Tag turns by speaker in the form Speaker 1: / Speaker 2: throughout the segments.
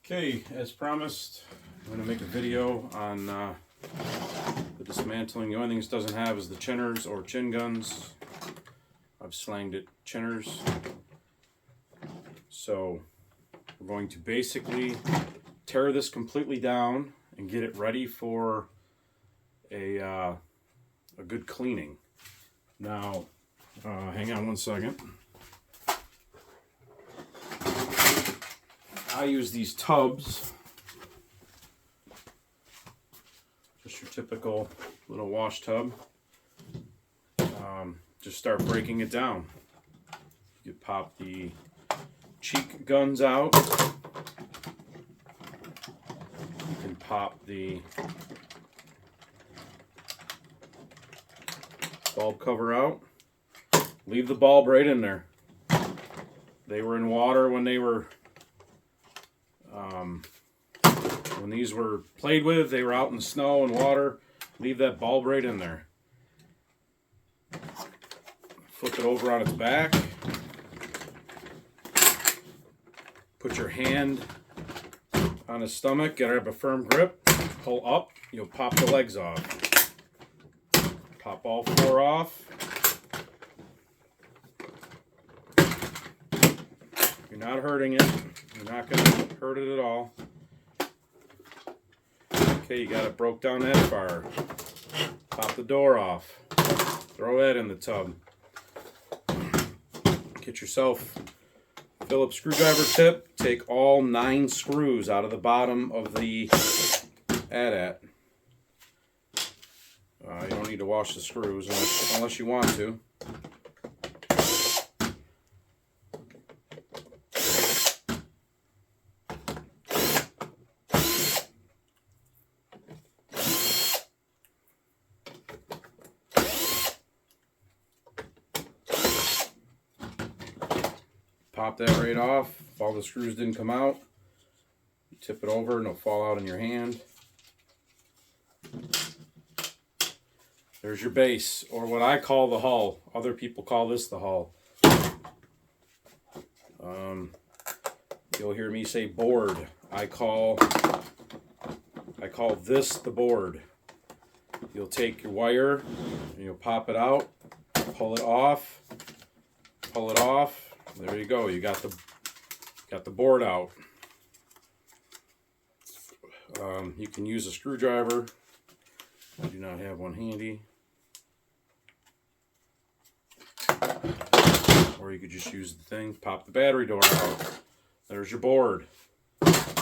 Speaker 1: Okay, as promised, I'm going to make a video on the dismantling. The only thing this doesn't have is the chinners or chin guns. I've slanged it chinners. So we're going to basically tear this completely down and get it ready for a good cleaning. Now, hang on one second. I use these tubs, just your typical little wash tub. Just start breaking it down. You pop the cheek guns out. You can pop the bulb cover out. Leave the bulb right in there. They were in water when they were when these were played with. They were out in the snow and water. Leave that bulb right in there. Flip it over on its back. Put your hand on his stomach. Get her up a firm grip. Pull up. You'll pop the legs off. Pop all four off. You're not hurting it. You're not going to hurt it at all. Okay, you got it broke down that far. Pop the door off. Throw that in the tub. Get yourself a Phillips screwdriver tip. Take all 9 screws out of the bottom of the AT-AT. You don't need to wash the screws unless you want to. Pop that right off. If all the screws didn't come out, you tip it over and it'll fall out in your hand. There's your base, or what I call the hull. Other people call this the hull. You'll hear me say board. I call this the board. You'll take your wire and you'll pop it out, pull it off. There you go. You got the board out. You can use a screwdriver. I do not have one handy. Or you could just use the thing. Pop the battery door out. There's your board.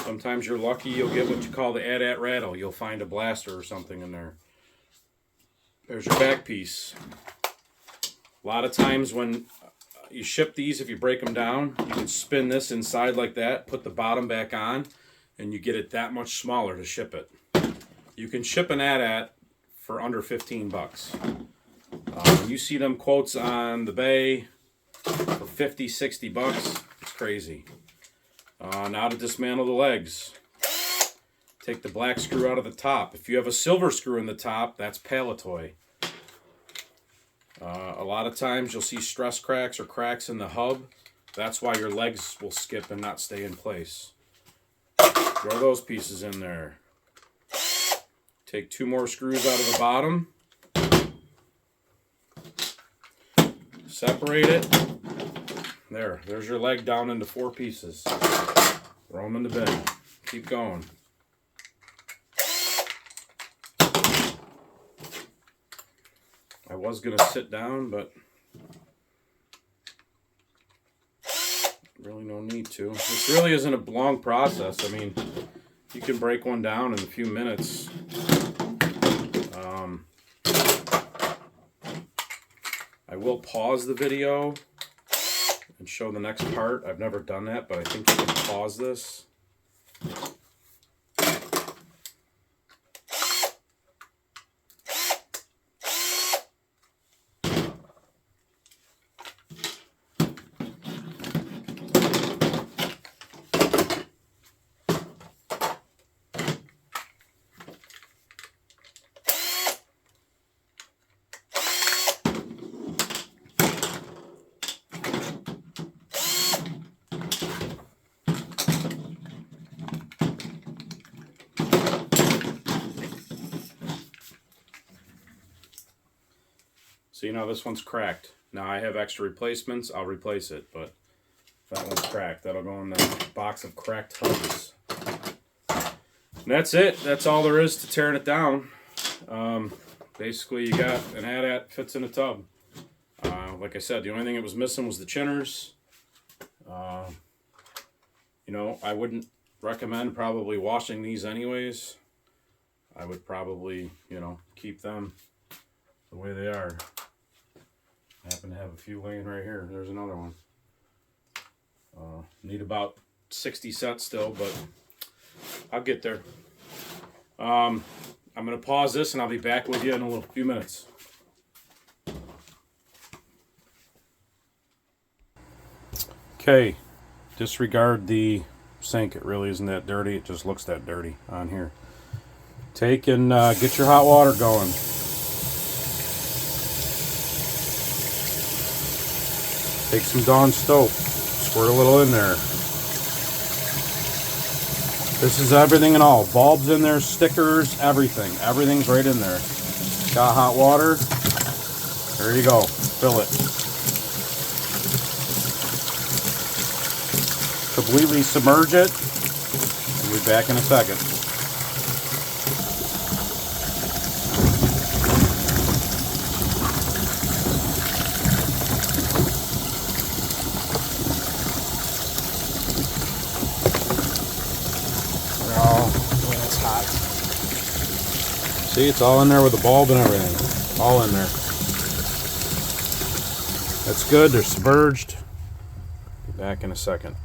Speaker 1: Sometimes you're lucky, you'll get what you call the AT-AT rattle. You'll find a blaster or something in there. There's your back piece. A lot of times when you ship these, if you break them down, you can spin this inside like that, put the bottom back on, and you get it that much smaller to ship it. You can ship an AT-AT for under 15 bucks. You see them quotes on the bay for 50, 60 bucks. It's crazy. Now to dismantle the legs. Take the black screw out of the top. If you have a silver screw in the top, that's Palitoy. A lot of times you'll see stress cracks or cracks in the hub. That's why your legs will skip and not stay in place. Throw those pieces in there. Take 2 more screws out of the bottom. Separate it. There's your leg down into 4 pieces. Throw them in the bin. Keep going. I was going to sit down, but really no need to. This really isn't a long process. I mean, you can break one down in a few minutes. I will pause the video and show the next part. I've never done that, but I think you can pause this. So you know this one's cracked. Now I have extra replacements. I'll replace it, but that one's cracked. That'll go in the box of cracked hubs. And that's it. That's all there is to tearing it down. Basically, you got an AT-AT fits in a tub. Like I said, the only thing that was missing was the chinners. You know, I wouldn't recommend probably washing these anyways. I would probably, you know, keep them the way they are. I happen to have a few laying right here. There's another one. Need about 60 sets still, but I'll get there. I'm going to pause this and I'll be back with you in a few minutes. Okay, disregard the sink. It really isn't that dirty. It just looks that dirty on here. Take and get your hot water going. Take some Dawn soap, squirt a little in there. This is everything and all. Bulbs in there, stickers, everything. Everything's right in there. Got hot water. There you go. Fill it. Completely submerge it. We'll be back in a second.
Speaker 2: It's hot.
Speaker 1: See, it's all in there with the bulb and everything. All in there. That's good. They're submerged. Be back in a second.